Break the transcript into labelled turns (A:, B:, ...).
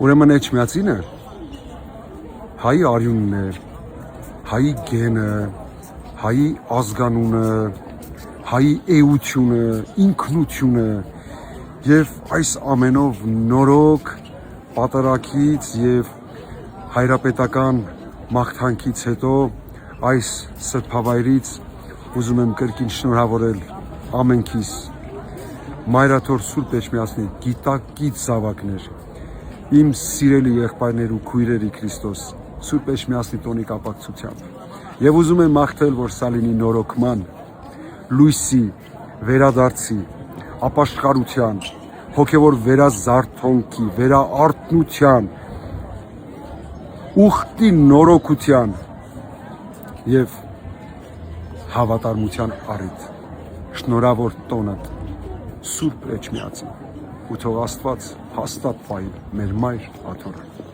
A: Ուրեմն Էջմիածինը հայի արյունն էր, հայի գենը, հայի ազգանունը, հայի էությունը, ինքնությունը եւ այս ամենով նորոգ պատարակից եւ հայրապետական մաղթանքից հետո այս սրբավայրից ուզում եմ կրկին շնորհավորել ամենքիս Մայրաթոր Սուրբ Էջմիածնի գիտակից զավակներ, իմ սիրելի եղբայրներ ու քույրերի Քրիստոս Սուրբ Էջմիածնի տոնի կապակցությամբ եւ ուզում եմ մաղթել, որ սա լինի նորոգման, լույսի, վերադարձի, ապաշխարության, հոգեվոր վերազարթոնքի, վերաարտնության, ուխտի նորոգության եւ հավատարմության առիթ, շնորհավոր տոնդ Սուրբ Էջմիածին ու թող Աստված հաստատ պահի մեր մայր Աթոռը։